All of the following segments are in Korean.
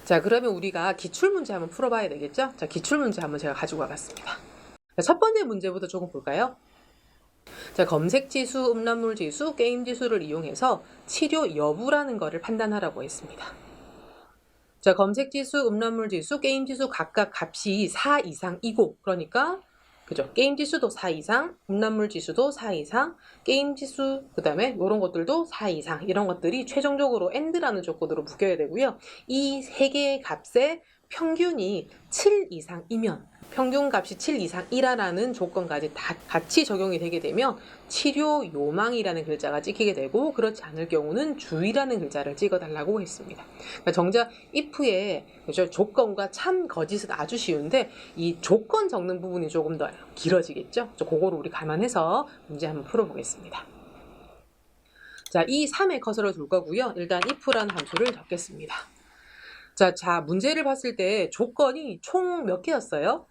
자, 그러면 우리가 기출문제 한번 풀어봐야 되겠죠? 자, 기출문제 한번 제가 가지고 와봤습니다. 자, 첫 번째 문제부터 조금 볼까요? 자, 검색지수, 음란물지수, 게임지수를 이용해서 치료 여부라는 거를 판단하라고 했습니다. 자, 검색지수, 음란물지수, 게임지수 각각 값이 4 이상이고, 그러니까 그죠? 게임지수도 4 이상, 음란물지수도 4 이상, 게임지수, 그 다음에 이런 것들도 4 이상, 이런 것들이 최종적으로 AND라는 조건으로 묶여야 되고요. 이 세 개의 값의 평균이 7 이상이면, 평균 값이 7 이상이라는 조건까지 다 같이 적용이 되게 되면 치료 요망이라는 글자가 찍히게 되고, 그렇지 않을 경우는 주의라는 글자를 찍어달라고 했습니다. 그러니까 정작 if의 그죠? 조건과 참, 거짓은 아주 쉬운데 이 조건 적는 부분이 조금 더 길어지겠죠? 그거를 우리 감안해서 문제 한번 풀어보겠습니다. 자, 이 3에 커서를 둘 거고요. 일단 if라는 함수를 적겠습니다. 자, 문제를 봤을 때 조건이 총 몇 개였어요?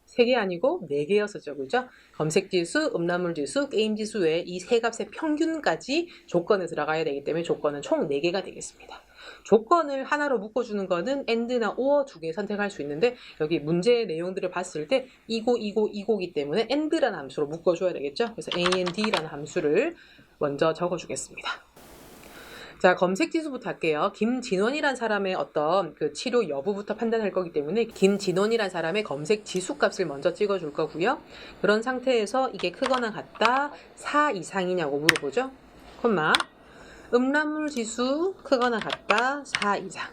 3개 아니고 4개였었죠. 그죠? 검색지수, 음란물지수, 게임지수의 이 세 값의 평균까지 조건에 들어가야 되기 때문에 조건은 총 4개가 되겠습니다. 조건을 하나로 묶어주는 거는 AND나 OR 두 개 선택할 수 있는데, 여기 문제의 내용들을 봤을 때 이거이기 때문에 AND라는 함수로 묶어줘야 되겠죠. 그래서 AND라는 함수를 먼저 적어주겠습니다. 자, 검색지수부터 할게요. 김진원이란 사람의 어떤 그 치료 여부부터 판단할 거기 때문에 김진원이란 사람의 검색지수 값을 먼저 찍어줄 거고요. 그런 상태에서 이게 크거나 같다, 4 이상이냐고 물어보죠. 콤마, 음란물 지수 크거나 같다, 4 이상.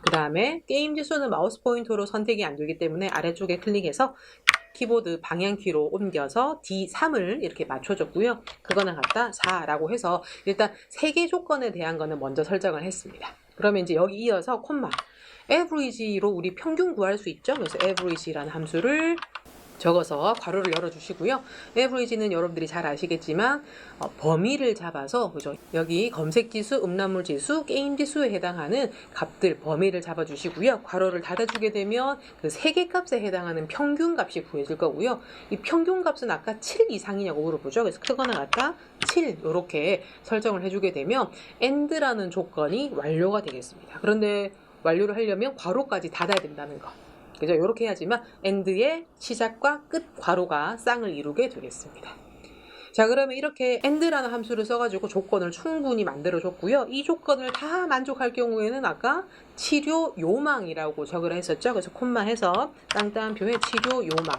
그 다음에 게임 지수는 마우스 포인터로 선택이 안 되기 때문에 아래쪽에 클릭해서 키보드 방향키로 옮겨서 D3을 이렇게 맞춰줬고요. 그거나 같다 4라고 해서 일단 3개 조건에 대한 거는 먼저 설정을 했습니다. 그러면 이제 여기 이어서 콤마 average로 우리 평균 구할 수 있죠. 그래서 average라는 함수를 적어서 괄호를 열어주시고요. average는 여러분들이 잘 아시겠지만 범위를 잡아서, 그죠? 여기 검색지수, 음란물지수, 게임지수에 해당하는 값들 범위를 잡아주시고요. 괄호를 닫아주게 되면 그 3개 값에 해당하는 평균 값이 구해질 거고요. 이 평균 값은 아까 7 이상이냐고 물어보죠. 그래서 크거나 같다 7 이렇게 설정을 해주게 되면 AND라는 조건이 완료가 되겠습니다. 그런데 완료를 하려면 괄호까지 닫아야 된다는 거. 그죠? 이렇게 해야지만 AND의 시작과 끝 괄호가 쌍을 이루게 되겠습니다. 자, 그러면 이렇게 AND라는 함수를 써가지고 조건을 충분히 만들어줬고요. 이 조건을 다 만족할 경우에는 아까 치료 요망이라고 적으라 했었죠. 그래서 콤마 해서 땅땅표에 치료 요망.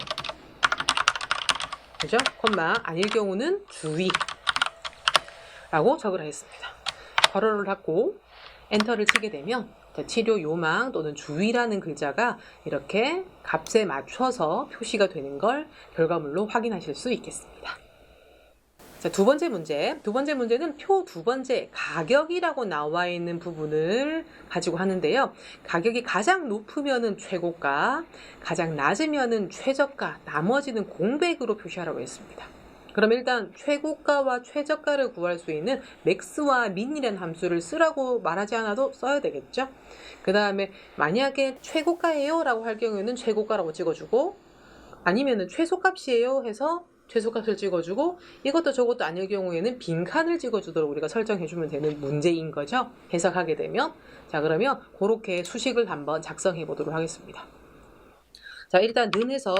그죠? 콤마 아닐 경우는 주의. 라고 적으라 했습니다. 괄호를 닫고 엔터를 치게 되면 치료 요망 또는 주의라는 글자가 이렇게 값에 맞춰서 표시가 되는 걸 결과물로 확인하실 수 있겠습니다. 자, 두 번째 문제. 두 번째 문제는 표 두 번째 가격이라고 나와 있는 부분을 가지고 하는데요. 가격이 가장 높으면은 최고가, 가장 낮으면은 최저가, 나머지는 공백으로 표시하라고 했습니다. 그럼 일단 최고가와 최저가를 구할 수 있는 max와 min이라는 함수를 쓰라고 말하지 않아도 써야 되겠죠. 그 다음에 만약에 최고가예요 라고 할 경우에는 최고가라고 찍어주고, 아니면은 최소값이에요 해서 최소값을 찍어주고, 이것도 저것도 아닐 경우에는 빈칸을 찍어주도록 우리가 설정해주면 되는 문제인 거죠. 해석하게 되면. 자, 그러면 그렇게 수식을 한번 작성해 보도록 하겠습니다. 자, 일단 는에서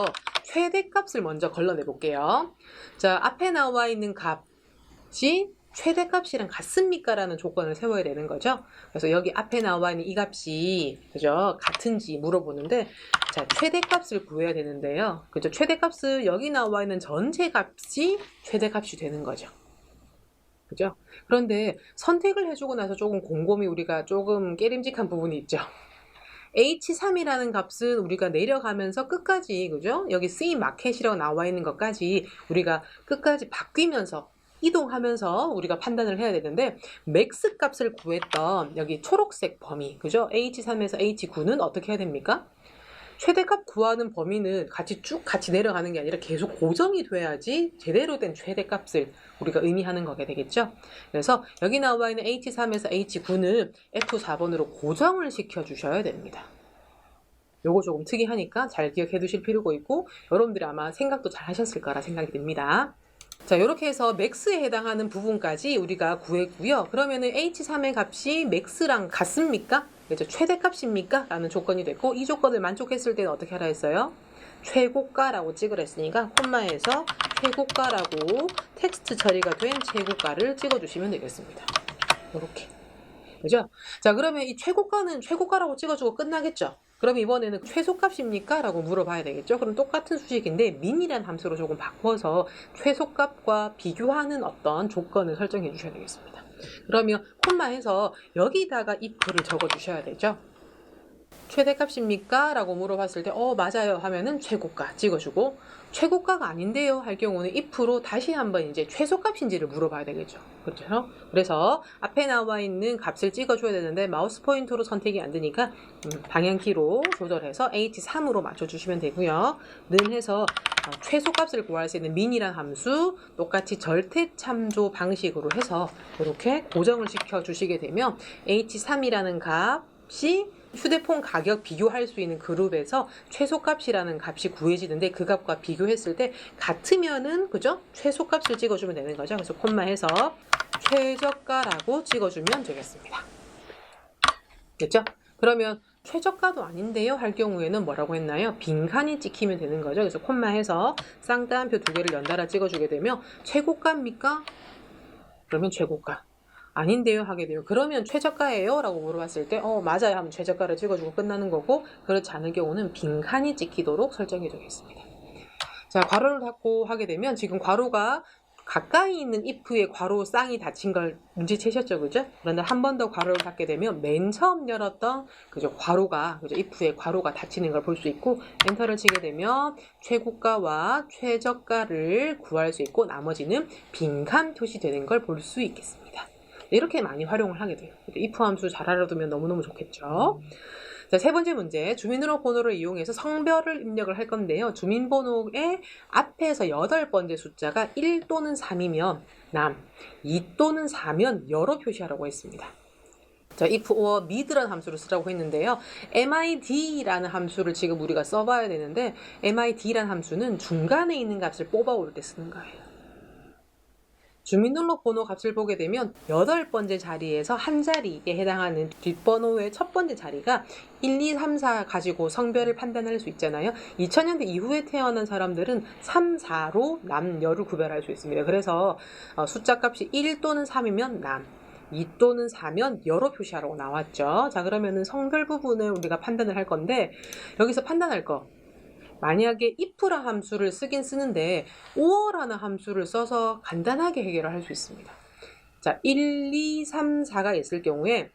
최대값을 먼저 걸러내 볼게요. 자, 앞에 나와 있는 값이 최대값이랑 같습니까? 라는 조건을 세워야 되는 거죠. 그래서 여기 앞에 나와 있는 이 값이, 그죠? 같은지 물어보는데, 자, 최대값을 구해야 되는데요. 그죠? 최대값은 여기 나와 있는 전체 값이 최대값이 되는 거죠. 그죠? 그런데 선택을 해주고 나서 조금 곰곰이 우리가 조금 깨림직한 부분이 있죠. H3이라는 값은 우리가 내려가면서 끝까지, 그죠? 여기 C 마켓이라고 나와 있는 것까지 우리가 끝까지 바뀌면서 이동하면서 우리가 판단을 해야 되는데, 맥스 값을 구했던 여기 초록색 범위, 그죠? H3에서 H9는 어떻게 해야 됩니까? 최대값 구하는 범위는 같이 내려가는 게 아니라 계속 고정이 돼야지 제대로 된 최대값을 우리가 의미하는 거게 되겠죠. 그래서 여기 나와 있는 H3에서 H9는 F4번으로 고정을 시켜 주셔야 됩니다. 요거 조금 특이하니까 잘 기억해 두실 필요가 있고, 여러분들이 아마 생각도 잘 하셨을 거라 생각이 듭니다. 자, 이렇게 해서 맥스에 해당하는 부분까지 우리가 구했고요. 그러면은 H3의 값이 맥스랑 같습니까? 그죠? 최대값입니까? 라는 조건이 됐고, 이 조건을 만족했을 때는 어떻게 하라 했어요? 최고가라고 찍으라 했으니까 콤마에서 최고가라고 텍스트 처리가 된 최고가를 찍어주시면 되겠습니다. 이렇게. 그죠? 자, 그러면 이 최고가는 최고가라고 찍어주고 끝나겠죠? 그럼 이번에는 최소값입니까? 라고 물어봐야 되겠죠? 그럼 똑같은 수식인데 민이라는 함수로 조금 바꿔서 최소값과 비교하는 어떤 조건을 설정해 주셔야 되겠습니다. 그러면 콤마해서 여기다가 if를 적어 주셔야 되죠? 최대값입니까? 라고 물어봤을 때 맞아요 하면은 최고가 찍어주고, 최고가가 아닌데요 할 경우는 if로 다시 한번 이제 최소값인지를 물어봐야 되겠죠. 그렇죠? 그래서 앞에 나와 있는 값을 찍어줘야 되는데 마우스 포인터로 선택이 안 되니까 방향키로 조절해서 H3으로 맞춰주시면 되고요. 는 해서 최소값을 구할 수 있는 민이란 함수 똑같이 절대참조 방식으로 해서 이렇게 고정을 시켜 주시게 되면 H3이라는 값이 휴대폰 가격 비교할 수 있는 그룹에서 최소값이라는 값이 구해지는데, 그 값과 비교했을 때 같으면은 그죠? 최소값을 찍어주면 되는 거죠. 그래서 콤마해서 최저가라고 찍어주면 되겠습니다. 됐죠? 그러면 최저가도 아닌데요 할 경우에는 뭐라고 했나요? 빈칸이 찍히면 되는 거죠. 그래서 콤마해서 쌍따옴표 두 개를 연달아 찍어주게 되면 최고가입니까? 그러면 최고가. 아닌데요 하게 돼요. 그러면 최저가예요? 라고 물어봤을 때 맞아요 하면 최저가를 찍어주고 끝나는 거고, 그렇지 않은 경우는 빈칸이 찍히도록 설정해 주겠습니다. 자, 괄호를 닫고 하게 되면 지금 괄호가 가까이 있는 if의 괄호 쌍이 닫힌 걸 눈치채셨죠, 그죠? 그런데 한 번 더 괄호를 닫게 되면 맨 처음 열었던 그죠 괄호가 그죠 if의 괄호가 닫히는 걸 볼 수 있고, 엔터를 치게 되면 최고가와 최저가를 구할 수 있고 나머지는 빈칸 표시되는 걸 볼 수 있겠습니다. 이렇게 많이 활용을 하게 돼요. if 함수 잘 알아두면 너무너무 좋겠죠. 자, 세 번째 문제. 주민등록번호를 이용해서 성별을 입력을 할 건데요. 주민번호의 앞에서 8번째 숫자가 1 또는 3이면 남, 2 또는 4면 여로 표시하라고 했습니다. 자, if or mid라는 함수를 쓰라고 했는데요. mid라는 함수를 지금 우리가 써봐야 되는데, mid라는 함수는 중간에 있는 값을 뽑아올 때 쓰는 거예요. 주민등록번호 값을 보게 되면 8번째 자리에서 한 자리에 해당하는 뒷번호의 첫 번째 자리가 1, 2, 3, 4 가지고 성별을 판단할 수 있잖아요. 2000년대 이후에 태어난 사람들은 3, 4로 남, 여를 구별할 수 있습니다. 그래서 숫자 값이 1 또는 3이면 남, 2 또는 4면 여로 표시하라고 나왔죠. 자, 그러면은 성별 부분을 우리가 판단을 할 건데, 여기서 판단할 거. 만약에 if라 함수를 쓰긴 쓰는데 5어라는 함수를 써서 간단하게 해결을 할 수 있습니다. 자, 1, 2, 3, 4가 있을 경우에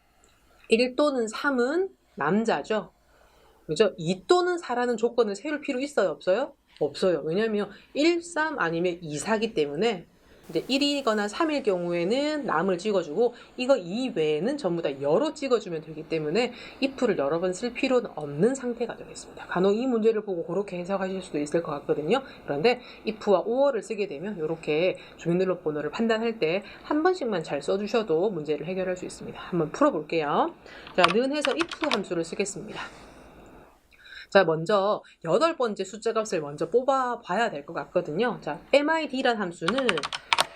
1 또는 3은 남자죠. 그죠? 2 또는 4라는 조건을 세울 필요 있어요? 없어요? 없어요. 왜냐하면 1, 3 아니면 2, 4기 때문에 이제 1이거나 3일 경우에는 남을 찍어주고, 이거 이외에는 전부 다 여로 찍어주면 되기 때문에 if를 여러 번 쓸 필요는 없는 상태가 되겠습니다. 간혹 이 문제를 보고 그렇게 해석하실 수도 있을 것 같거든요. 그런데 if와 or를 쓰게 되면 이렇게 주민등록번호를 판단할 때 한 번씩만 잘 써주셔도 문제를 해결할 수 있습니다. 한번 풀어볼게요. 자, 는 해서 if 함수를 쓰겠습니다. 자, 먼저 8번째 숫자 값을 먼저 뽑아 봐야 될 것 같거든요. 자, mid란 함수는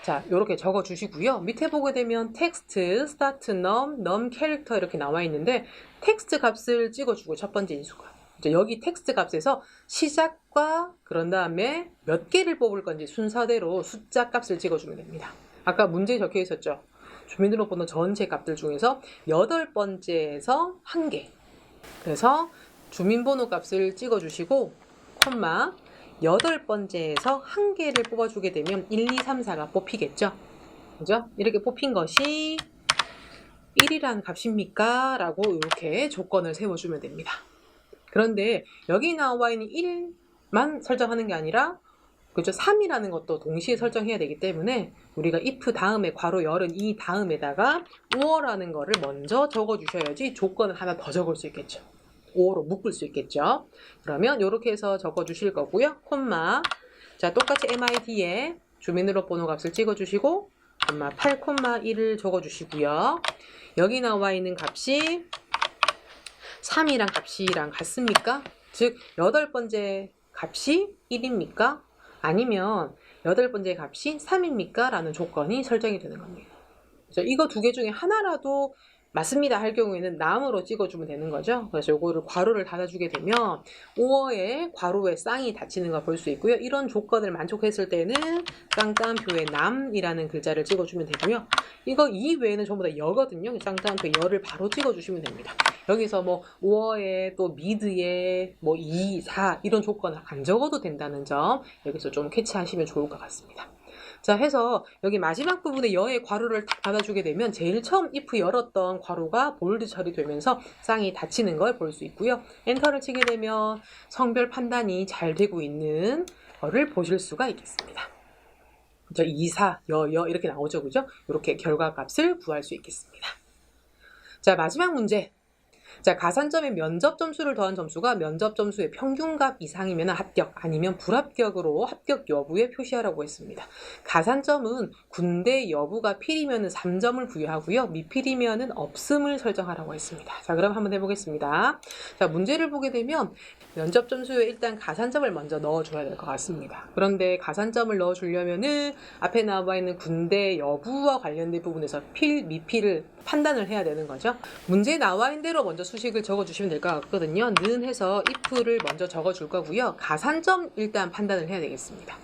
자, 요렇게 적어 주시고요. 밑에 보게 되면 텍스트, start num, num 캐릭터 이렇게 나와 있는데, 텍스트 값을 찍어주고 첫 번째 인수가. 이제 여기 텍스트 값에서 시작과 그런 다음에 몇 개를 뽑을 건지 순서대로 숫자 값을 찍어주면 됩니다. 아까 문제에 적혀 있었죠. 주민등록번호 전체 값들 중에서 8번째에서 1개. 그래서 주민번호 값을 찍어주시고, 콤마, 8번째에서 1개를 뽑아주게 되면 1, 2, 3, 4가 뽑히겠죠? 그죠? 이렇게 뽑힌 것이 1이라는 값입니까? 라고 이렇게 조건을 세워주면 됩니다. 그런데 여기 나와 있는 1만 설정하는 게 아니라, 그죠? 3이라는 것도 동시에 설정해야 되기 때문에 우리가 if 다음에 괄호 열은 이 다음에다가 5어라는 거를 먼저 적어주셔야지 조건을 하나 더 적을 수 있겠죠. 5로 묶을 수 있겠죠. 그러면 이렇게 해서 적어주실 거고요. 콤마. 자, 똑같이 mid에 주민등록번호 값을 찍어주시고, 콤마 8,1을 적어주시고요. 여기 나와 있는 값이 3이랑 값이랑 같습니까? 즉 8번째 값이 1입니까? 아니면 8번째 값이 3입니까? 라는 조건이 설정이 되는 겁니다. 그래서 이거 두 개 중에 하나라도 맞습니다 할 경우에는 남으로 찍어주면 되는 거죠. 그래서 요거를 괄호를 닫아주게 되면 5어의 괄호에 쌍이 닫히는 걸 볼 수 있고요. 이런 조건을 만족했을 때는 쌍따옴표에 남이라는 글자를 찍어주면 되고요. 이거 이외에는 전부 다 여거든요. 쌍따옴표 여를 바로 찍어주시면 됩니다. 여기서 뭐 5어에 또 미드에 뭐 2, 4 이런 조건을 안 적어도 된다는 점 여기서 좀 캐치하시면 좋을 것 같습니다. 자 해서 여기 마지막 부분에 여의 괄호를 딱 닫아주게 되면 제일 처음 if 열었던 괄호가 볼드 처리되면서 쌍이 닫히는 걸 볼 수 있고요. 엔터를 치게 되면 성별 판단이 잘 되고 있는 거를 보실 수가 있겠습니다. 그죠? 2, 4, 여 이렇게 나오죠. 그죠? 이렇게 결과값을 구할 수 있겠습니다. 자 마지막 문제. 자, 가산점에 면접 점수를 더한 점수가 면접 점수의 평균값 이상이면 합격, 아니면 불합격으로 합격 여부에 표시하라고 했습니다. 가산점은 군대 여부가 필이면 3점을 부여하고요. 미필이면 없음을 설정하라고 했습니다. 자, 그럼 한번 해보겠습니다. 자, 문제를 보게 되면 면접 점수에 일단 가산점을 먼저 넣어줘야 될 것 같습니다. 그런데 가산점을 넣어주려면은 앞에 나와 있는 군대 여부와 관련된 부분에서 필, 미필을 판단을 해야 되는 거죠. 문제에 나와 있는 대로 먼저 수식을 적어주시면 될 것 같거든요. 는 해서 if를 먼저 적어줄 거고요. 가산점 일단 판단을 해야 되겠습니다.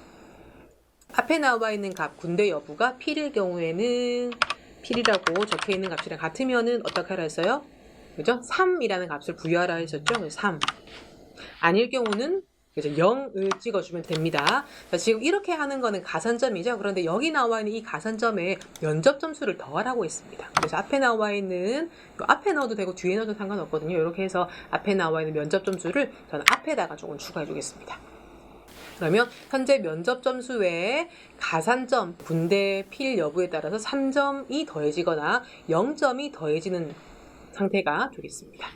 앞에 나와 있는 값 군대 여부가 필일 경우에는 필이라고 적혀 있는 값이랑 같으면은 어떻게 하라 했어요? 그죠? 3이라는 값을 부여하라 했었죠. 3. 아닐 경우는 그죠? 0을 찍어주면 됩니다. 자, 지금 이렇게 하는 거는 가산점이죠. 그런데 여기 나와 있는 이 가산점에 면접 점수를 더하라고 했습니다. 그래서 앞에 나와 있는 앞에 넣어도 되고 뒤에 넣어도 상관없거든요. 이렇게 해서 앞에 나와 있는 면접 점수를 저는 앞에다가 조금 추가해 주겠습니다. 그러면 현재 면접 점수에 가산점, 군대 필 여부에 따라서 3점이 더해지거나 0점이 더해지는 상태가 되겠습니다.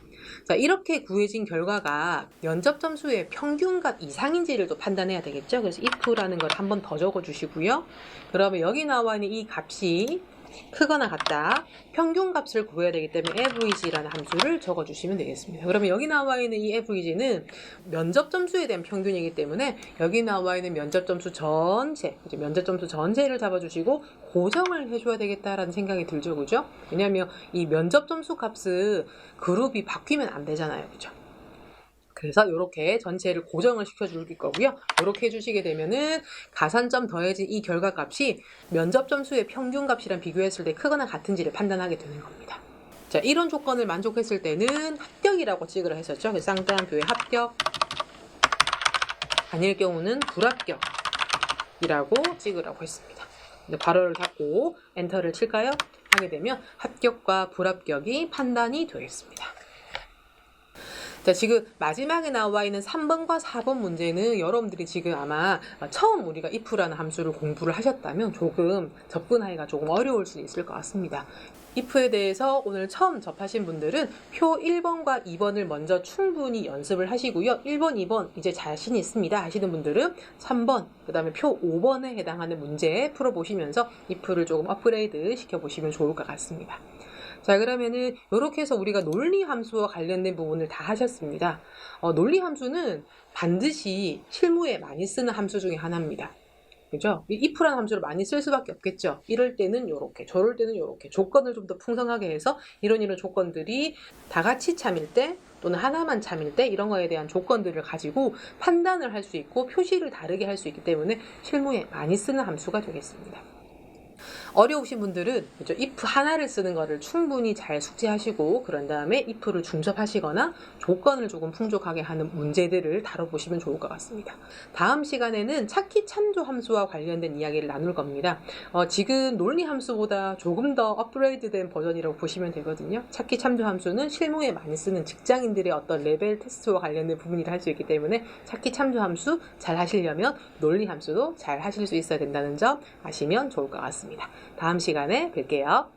자, 이렇게 구해진 결과가 면접 점수의 평균값 이상인지를 또 판단해야 되겠죠. 그래서 if라는 걸 한 번 더 적어 주시고요. 그러면 여기 나와 있는 이 값이 크거나 같다. 평균값을 구해야 되기 때문에 average라는 함수를 적어 주시면 되겠습니다. 그러면 여기 나와 있는 이 average는 면접 점수에 대한 평균이기 때문에 여기 나와 있는 면접 점수 전체, 면접 점수 전체를 잡아 주시고 고정을 해줘야 되겠다라는 생각이 들죠. 그죠? 왜냐하면 이 면접 점수 값은 그룹이 바뀌면 안 되잖아요. 그죠? 그래서 이렇게 전체를 고정을 시켜줄 거고요. 이렇게 해주시게 되면은 가산점 더해진 이 결과값이 면접 점수의 평균값이랑 비교했을 때 크거나 같은지를 판단하게 되는 겁니다. 자, 이런 조건을 만족했을 때는 합격이라고 찍으라 했었죠. 그래서 쌍따옴표에 합격, 아닐 경우는 불합격이라고 찍으라고 했습니다. 이제 괄호를 닫고 엔터를 칠까요? 하게 되면 합격과 불합격이 판단이 되겠습니다. 자, 지금 마지막에 나와 있는 3번과 4번 문제는 여러분들이 지금 아마 처음 우리가 if라는 함수를 공부를 하셨다면 조금 접근하기가 조금 어려울 수 있을 것 같습니다. if에 대해서 오늘 처음 접하신 분들은 표 1번과 2번을 먼저 충분히 연습을 하시고요. 1번, 2번 이제 자신 있습니다 하시는 분들은 3번, 그 다음에 표 5번에 해당하는 문제 풀어보시면서 if를 조금 업그레이드 시켜보시면 좋을 것 같습니다. 자, 그러면은 이렇게 해서 우리가 논리 함수와 관련된 부분을 다 하셨습니다. 논리 함수는 반드시 실무에 많이 쓰는 함수 중에 하나입니다. 그죠? 이 if라는 함수를 많이 쓸 수밖에 없겠죠. 이럴 때는 이렇게, 저럴 때는 이렇게 조건을 좀 더 풍성하게 해서 이런 조건들이 다 같이 참일 때 또는 하나만 참일 때 이런 거에 대한 조건들을 가지고 판단을 할 수 있고 표시를 다르게 할 수 있기 때문에 실무에 많이 쓰는 함수가 되겠습니다. 어려우신 분들은 그렇죠? if 하나를 쓰는 거를 충분히 잘 숙지하시고 그런 다음에 if를 중첩하시거나 조건을 조금 풍족하게 하는 문제들을 다뤄보시면 좋을 것 같습니다. 다음 시간에는 찾기 참조 함수와 관련된 이야기를 나눌 겁니다. 지금 논리 함수보다 조금 더 업그레이드된 버전이라고 보시면 되거든요. 찾기 참조 함수는 실무에 많이 쓰는 직장인들의 어떤 레벨 테스트와 관련된 부분이라 할 수 있기 때문에 찾기 참조 함수 잘 하시려면 논리 함수도 잘 하실 수 있어야 된다는 점 아시면 좋을 것 같습니다. 다음 시간에 뵐게요.